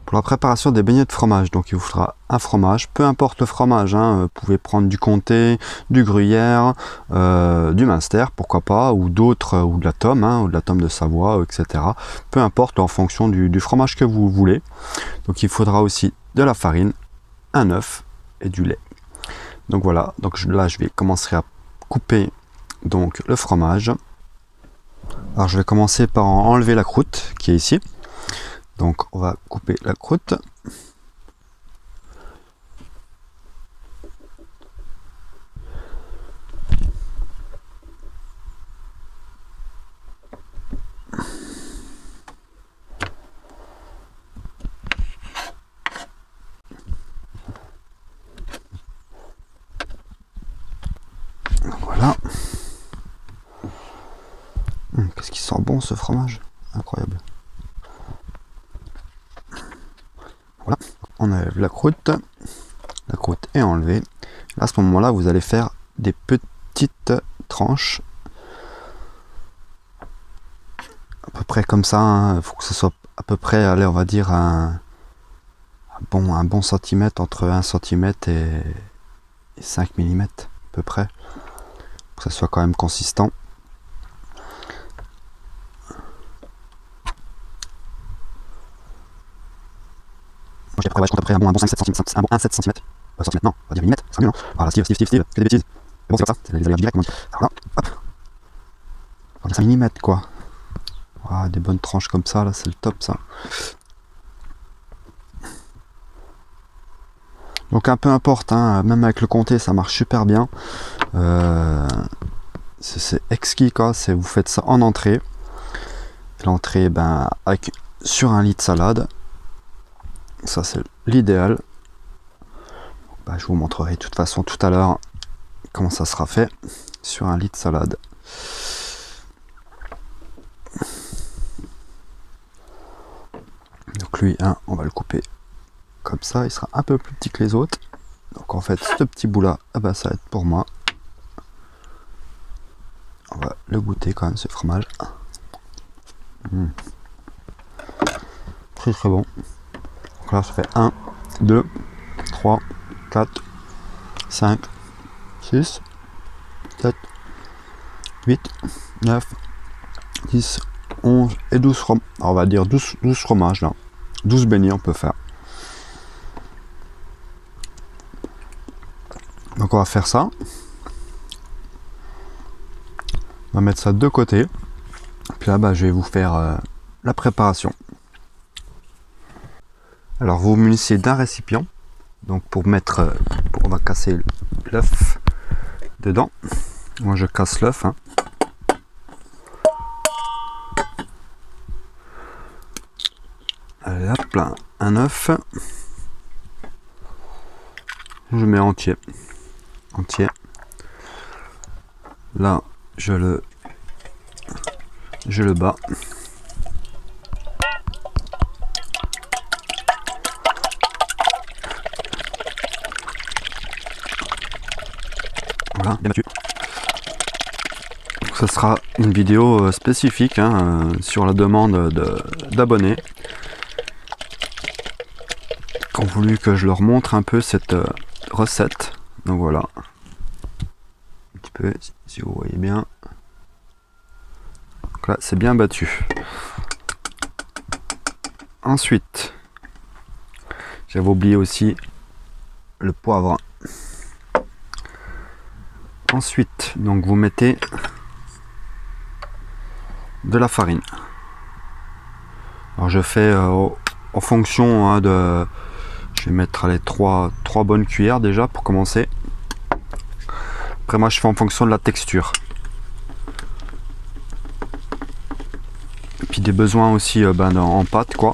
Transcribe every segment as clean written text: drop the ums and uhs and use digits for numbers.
Pour la préparation des beignets de fromage, donc il vous faudra un fromage, peu importe le fromage, hein, vous pouvez prendre du comté, du gruyère, du Munster, pourquoi pas, ou d'autres, ou de la tome, hein, ou de la tome de Savoie, etc. Peu importe en fonction du fromage que vous voulez. Donc il faudra aussi de la farine, un œuf et du lait. Donc voilà, donc là je vais commencer à couper donc le fromage. Alors je vais commencer par enlever la croûte qui est ici. Donc on va couper la croûte. Voilà. Qu'est-ce qui sent bon ce fromage, incroyable. Voilà, on enlève la croûte est enlevée. À ce moment-là, vous allez faire des petites tranches, à peu près comme ça. Il faut que ce soit à peu près, allez, on va dire un bon centimètre, entre 1 cm et 5 mm à peu près, pour que ça soit quand même consistant. Moi je compte à peu près un bon 5-7 cm, un bon 1-7 cm. Centimètres, non, on va dire millimètres, c'est mieux, non? Voilà, Steve, fais des bêtises. Bon, c'est comme ça, c'est les allergies directes, voilà, hop. 5 mm quoi. Voilà, des bonnes tranches comme ça, là, c'est le top ça. Donc un peu importe, hein, même avec le comté, ça marche super bien. C'est exquis quoi, vous faites ça en entrée. L'entrée, ben, sur un lit de salade. Ça c'est l'idéal. Je vous montrerai de toute façon tout à l'heure comment ça sera fait sur un lit de salade. Donc lui, hein, on va le couper comme ça, il sera un peu plus petit que les autres. Donc en fait, ce petit bout là, ça va être pour moi. On va le goûter quand même, ce fromage. Très très bon. Donc là, ça fait 1, 2, 3, 4, 5, 6, 7, 8, 9, 10, 11 et 12 fromages. On va dire 12 fromages là. 12 beignets on peut faire. Donc on va faire ça. On va mettre ça de côté. Puis là, je vais vous faire la préparation. Alors vous vous munissez d'un récipient. Donc pour mettre, on va casser l'œuf dedans. Moi je casse l'œuf. Hein. Allez hop là, un œuf. Je mets entier. Là je le bats. Voilà, bien battu. Ce sera une vidéo spécifique hein, sur la demande d'abonnés qui ont voulu que je leur montre un peu cette recette. Donc voilà, un petit peu, si vous voyez bien. Donc là, c'est bien battu. Ensuite, j'avais oublié aussi le poivre. Ensuite, donc vous mettez de la farine. Alors je fais en fonction hein, de... Je vais mettre les 3 bonnes cuillères déjà pour commencer. Après moi je fais en fonction de la texture. Et puis des besoins aussi en pâte quoi.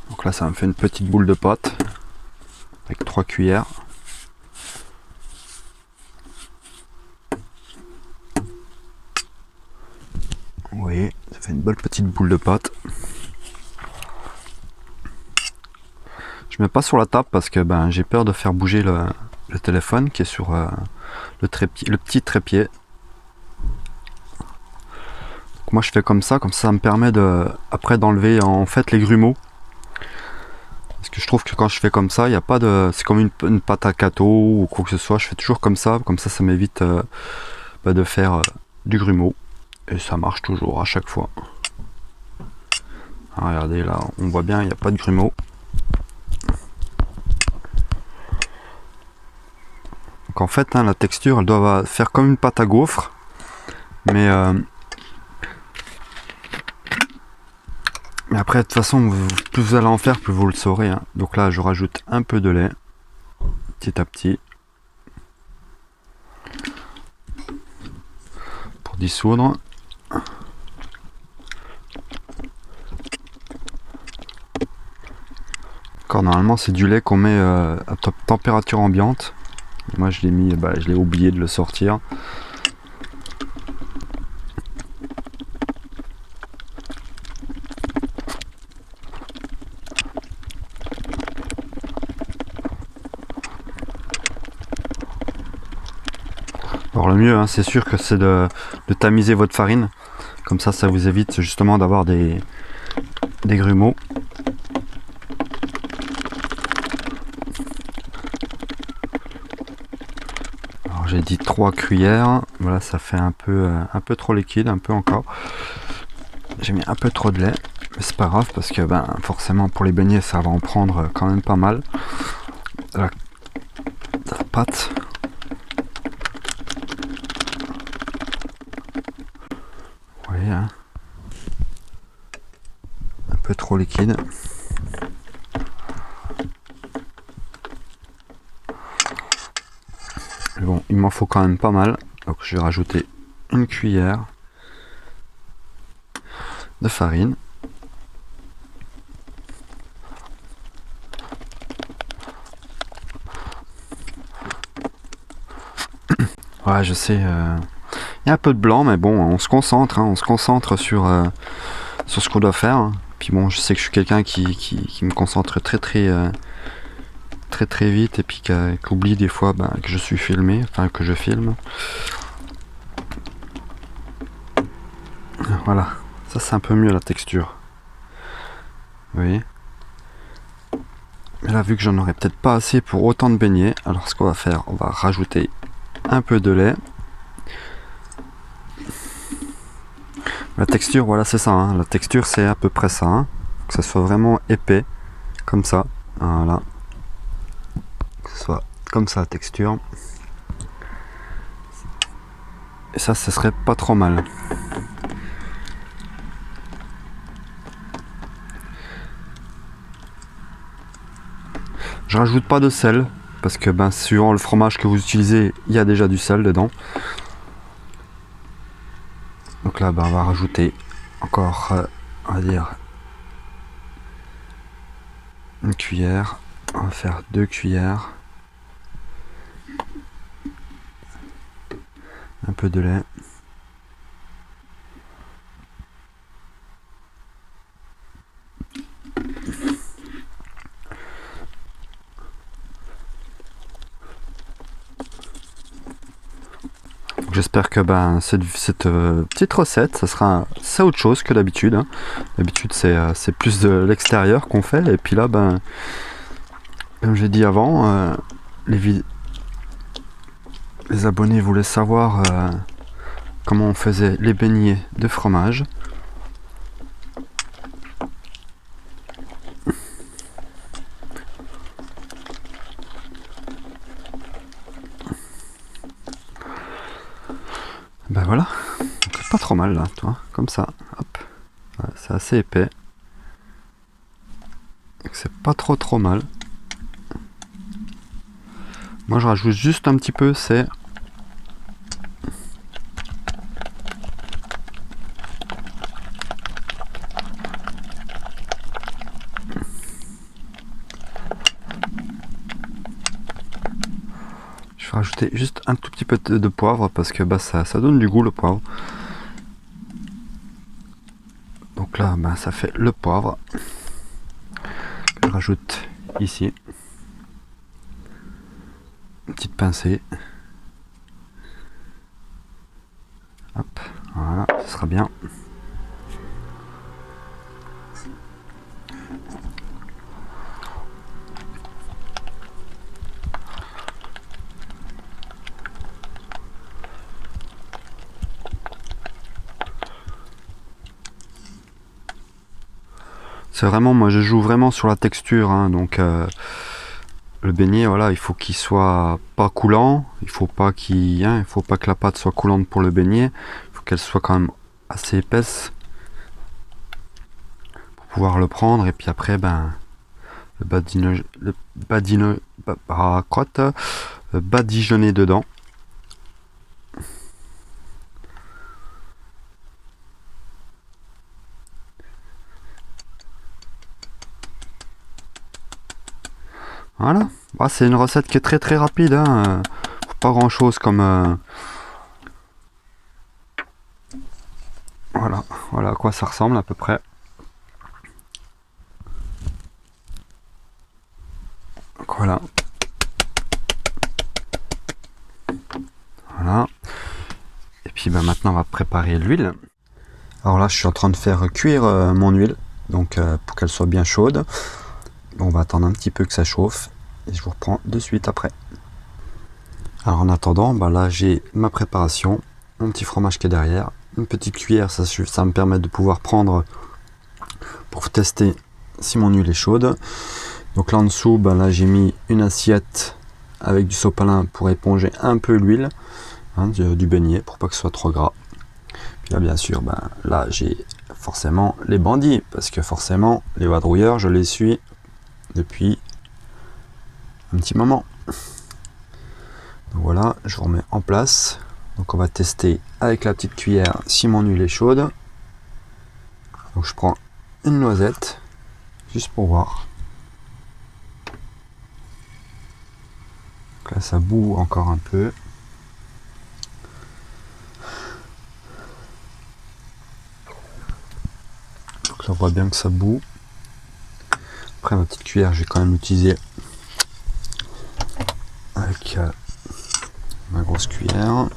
Donc là ça me fait une petite boule de pâte. Avec 3 cuillères. Vous voyez, ça fait une bonne petite boule de pâte. Je mets pas sur la table parce que j'ai peur de faire bouger le téléphone qui est sur le petit trépied. Moi je fais comme ça me permet après d'enlever en fait les grumeaux. Parce que je trouve que quand je fais comme ça, il n'y a pas de. C'est comme une pâte à gâteau ou quoi que ce soit. Je fais toujours comme ça ça m'évite de faire du grumeau. Et ça marche toujours à chaque fois. Ah, regardez là, on voit bien, il n'y a pas de grumeaux. Donc en fait, la texture, elle doit faire comme une pâte à gaufre. Mais après, de toute façon, plus vous allez en faire, plus vous le saurez. Hein. Donc là, je rajoute un peu de lait, petit à petit, pour dissoudre. Encore normalement, c'est du lait qu'on met à température ambiante. Moi, je l'ai mis, je l'ai oublié de le sortir. Alors le mieux, c'est sûr que c'est de tamiser votre farine. Comme ça vous évite justement d'avoir des grumeaux. Alors j'ai dit 3 cuillères. Voilà, ça fait un peu trop liquide, un peu encore. J'ai mis un peu trop de lait. Mais c'est pas grave parce que forcément pour les beignets ça va en prendre quand même pas mal. La pâte. Vous voyez, un peu trop liquide. Mais bon, il m'en faut quand même pas mal. Donc je vais rajouter une cuillère de farine. Ouais, je sais, il y a un peu de blanc, mais bon, on se concentre, on se concentre sur ce qu'on doit faire. Hein. Puis bon, je sais que je suis quelqu'un qui me concentre très vite et puis qui oublie des fois que je suis filmé, enfin que je filme. Voilà, ça c'est un peu mieux la texture. Vous voyez ? Mais là, vu que j'en aurais peut-être pas assez pour autant de beignets, alors ce qu'on va faire, on va rajouter un peu de lait. La texture, voilà, c'est ça. Hein. La texture, c'est à peu près ça. Hein. Que ça soit vraiment épais, comme ça. Voilà. Que ce soit comme ça, la texture. Et ça, ce serait pas trop mal. Je rajoute pas de sel, parce que suivant le fromage que vous utilisez, il y a déjà du sel dedans. Donc là, on va rajouter encore, on va dire, une cuillère. On va faire 2 cuillères. Un peu de lait. J'espère que cette petite recette, c'est autre chose que d'habitude. Hein. D'habitude, c'est plus de l'extérieur qu'on fait. Et puis là, comme j'ai dit avant, les abonnés voulaient savoir comment on faisait les beignets de fromage. Voilà, c'est pas trop mal là, toi, comme ça, hop, ouais, c'est assez épais, c'est pas trop mal. Moi je rajoute juste un petit peu, c'est je vais rajouter juste un tout petit peu de poivre parce que ça donne du goût le poivre. Donc là, ça fait le poivre. Je rajoute ici. Une petite pincée. Hop, voilà, ce sera bien. C'est vraiment, moi je joue vraiment sur la texture, hein, donc le beignet, voilà, il faut qu'il soit pas coulant, il faut pas il faut pas que la pâte soit coulante pour le beignet, il faut qu'elle soit quand même assez épaisse pour pouvoir le prendre, et puis après, ben, badigeonner dedans. Voilà, bah, c'est une recette qui est très rapide, hein. Pas grand chose comme voilà à quoi ça ressemble à peu près. Donc voilà, et puis ben, maintenant on va préparer l'huile. Alors là je suis en train de faire cuire mon huile, donc pour qu'elle soit bien chaude. On va attendre un petit peu que ça chauffe et je vous reprends de suite après. Alors en attendant, bah là j'ai ma préparation, mon petit fromage qui est derrière, une petite cuillère, ça me permet de pouvoir prendre pour tester si mon huile est chaude. Donc là en dessous, bah là j'ai mis une assiette avec du sopalin pour éponger un peu l'huile, hein, du beignet pour pas que ce soit trop gras. Puis là bien sûr, bah, là j'ai forcément les bandits, parce que forcément les vadrouilleurs je les suis depuis un petit moment. Donc voilà, je remets en place. Donc on va tester avec la petite cuillère si mon huile est chaude. Donc je prends une noisette juste pour voir. Donc là ça bout encore un peu. Donc là on voit bien que ça bout. Après ma petite cuillère je vais quand même l'utiliser avec ma grosse cuillère.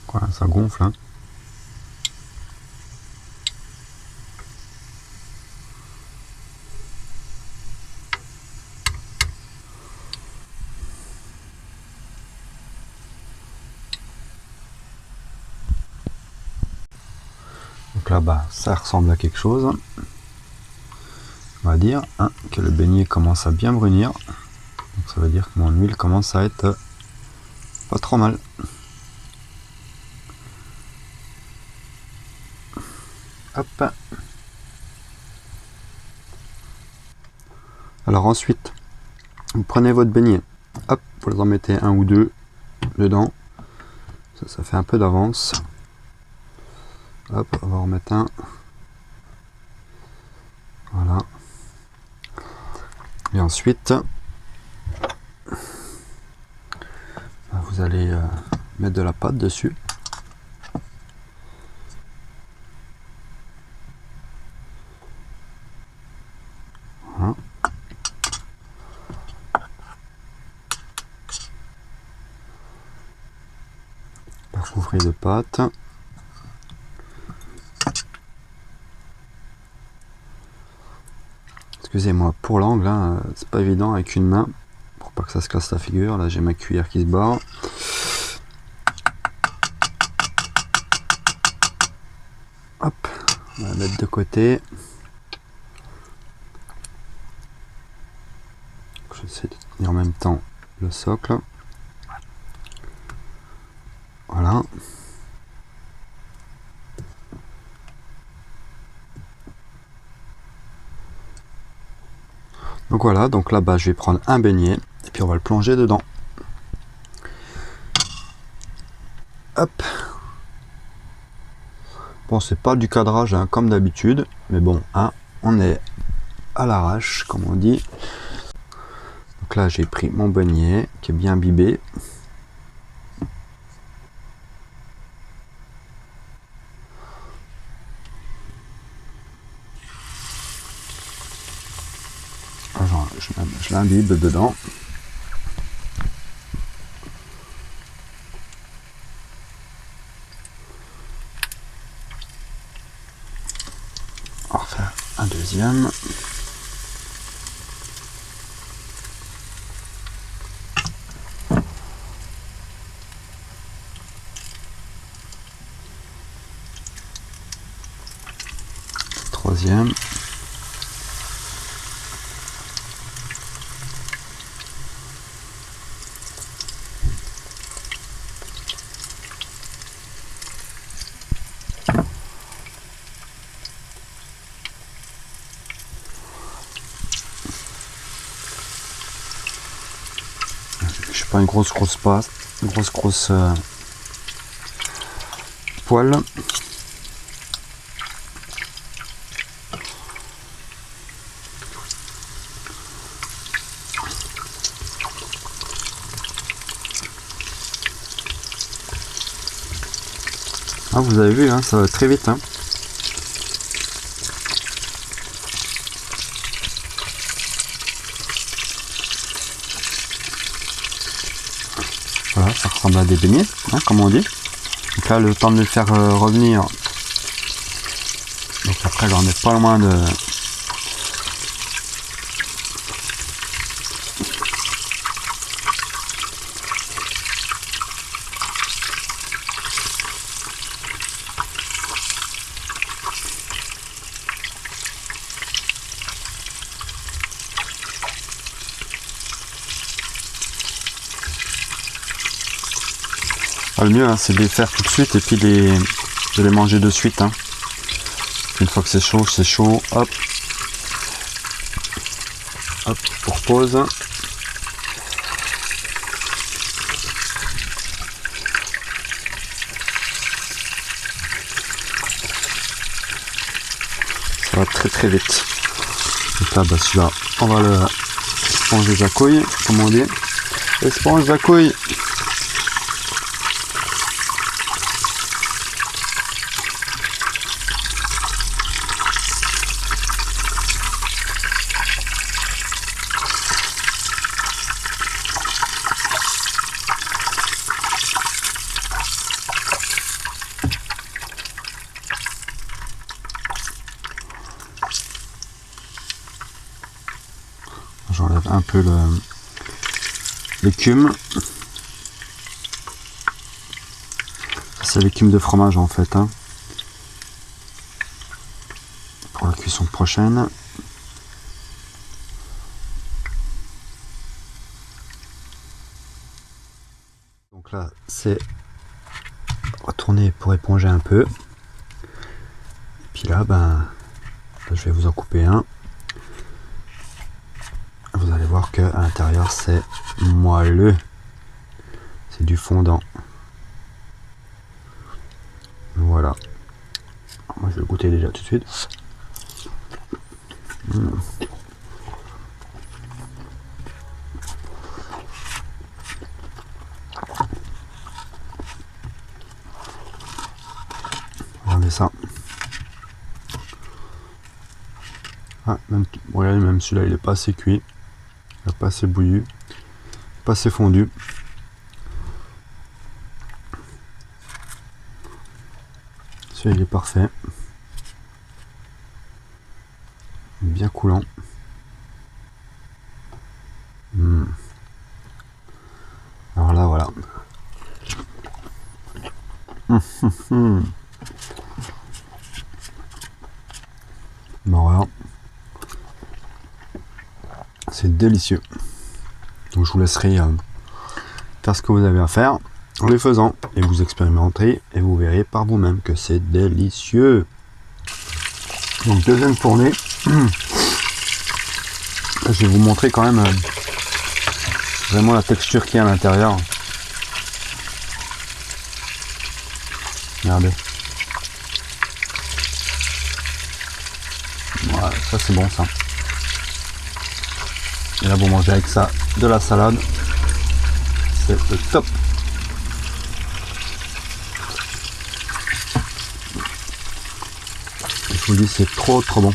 Voilà, ça gonfle, hein. Donc là bas ça ressemble à quelque chose. On va dire hein, que le beignet commence à bien brunir. Donc ça veut dire que mon huile commence à être pas trop mal. Hop. Alors ensuite, vous prenez votre beignet, hop, vous en mettez un ou deux dedans. Ça fait un peu d'avance. Hop, on va en remettre un. Voilà. Et ensuite, vous allez mettre de la pâte dessus. Voilà. Recouvrir de pâte. Excusez-moi pour l'angle, hein, c'est pas évident avec une main pour pas que ça se casse la figure. Là j'ai ma cuillère qui se barre. Hop, on va la mettre de côté. J'essaie de tenir en même temps le socle. Voilà. Donc voilà, donc là-bas je vais prendre un beignet et puis on va le plonger dedans. Hop. Bon, c'est pas du cadrage hein, comme d'habitude, mais bon, hein, on est à l'arrache comme on dit. Donc là j'ai pris mon beignet qui est bien imbibé. Je l'imbibe dedans. On va faire un Un deuxième. Troisième. Je sais pas, une grosse passe, une grosse poêle. Ah, vous avez vu, hein, ça va très vite. Hein. Voilà, ça ressemble à des beignets, hein, comme on dit. Donc là, le temps de les faire revenir. Donc après, là, on n'est pas loin de... Le mieux, hein, c'est de les faire tout de suite et puis de les manger de suite. Hein. Une fois que c'est chaud, hop, hop, pour pause. Ça va très vite. Donc là, bah, celui-là, on va le éponger à couille, comme on dit. Éponge à couille. J'enlève un peu l'écume. C'est l'écume de fromage en fait. Hein. Pour la cuisson prochaine. Donc là, c'est retourner pour éponger un peu. Et puis là, ben, je vais vous en couper un. Vous allez voir que à l'intérieur c'est moelleux, c'est du fondant. Voilà. Moi je vais le goûter déjà tout de suite. Regardez ça. Ah, regardez, même celui-là il est pas assez cuit, il n'est pas assez bouillu, pas assez fondu. Celui-là il est parfait, bien coulant. Alors là voilà. Bon voilà, c'est délicieux. Donc je vous laisserai faire ce que vous avez à faire en les faisant et vous expérimenterez et vous verrez par vous-même que c'est délicieux. Donc deuxième fournée. Je vais vous montrer quand même vraiment la texture qu'il y a à l'intérieur. Regardez. Voilà, ça c'est bon ça. Et là vous mangez avec ça de la salade. C'est le top. Je vous dis, c'est trop bon.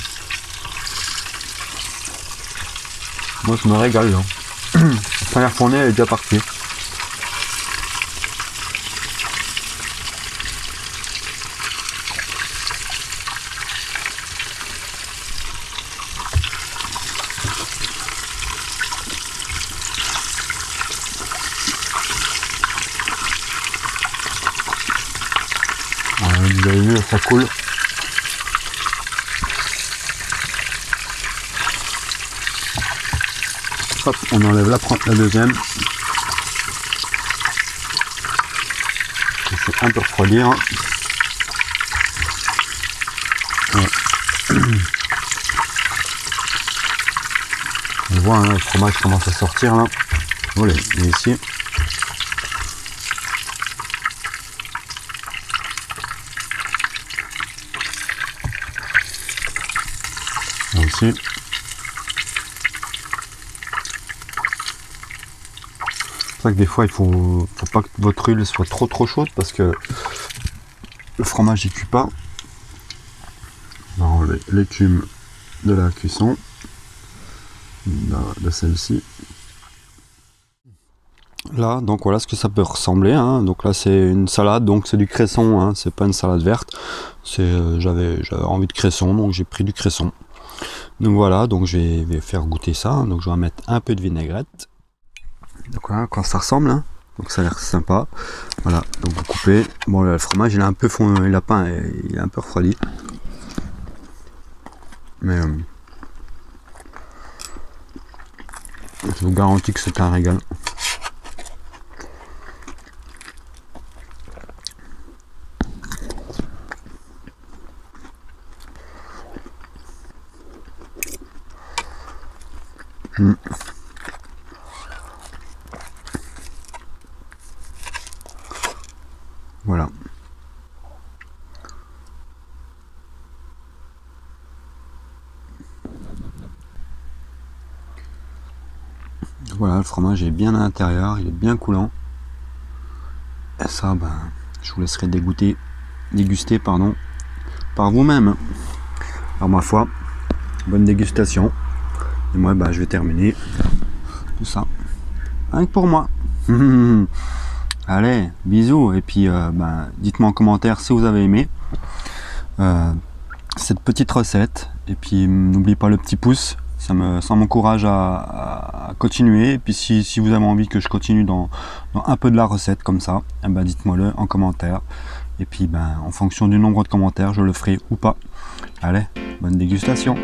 Moi je me régale là. La première fournée elle est déjà partie. ça coule. Hop, on enlève la deuxième. C'est un peu refroidir. Ouais. On voit, hein, le fromage commence à sortir là. Voilà, et ici. Et ici. C'est vrai que des fois il faut pas que votre huile soit trop chaude parce que le fromage il cuit pas. On va enlever l'écume de la cuisson de celle-ci. Là, donc voilà ce que ça peut ressembler, hein. Donc là c'est une salade, donc c'est du cresson, hein. C'est pas une salade verte. J'avais envie de cresson, donc j'ai pris du cresson. Donc voilà, donc je vais faire goûter ça, hein. Donc je vais mettre un peu de vinaigrette. Donc voilà, quand ça ressemble, hein. Donc ça a l'air sympa. Voilà, donc vous coupez. Bon là, le fromage il est un peu fond, il est un peu refroidi. Mais je vous garantis que c'est un régal. Voilà. Voilà, le fromage est bien à l'intérieur, il est bien coulant. Et ça, ben, je vous laisserai déguster par vous-même. Alors ma foi, bonne dégustation. Et moi, ben, je vais terminer tout ça. Rien que pour moi. Allez, bisous. Et puis, ben, dites-moi en commentaire si vous avez aimé cette petite recette. Et puis, n'oubliez pas le petit pouce. Ça m'encourage à continuer. Et puis si vous avez envie que je continue dans un peu de la recette comme ça, eh ben, dites-moi-le en commentaire. Et puis ben, en fonction du nombre de commentaires, je le ferai ou pas. Allez, bonne dégustation.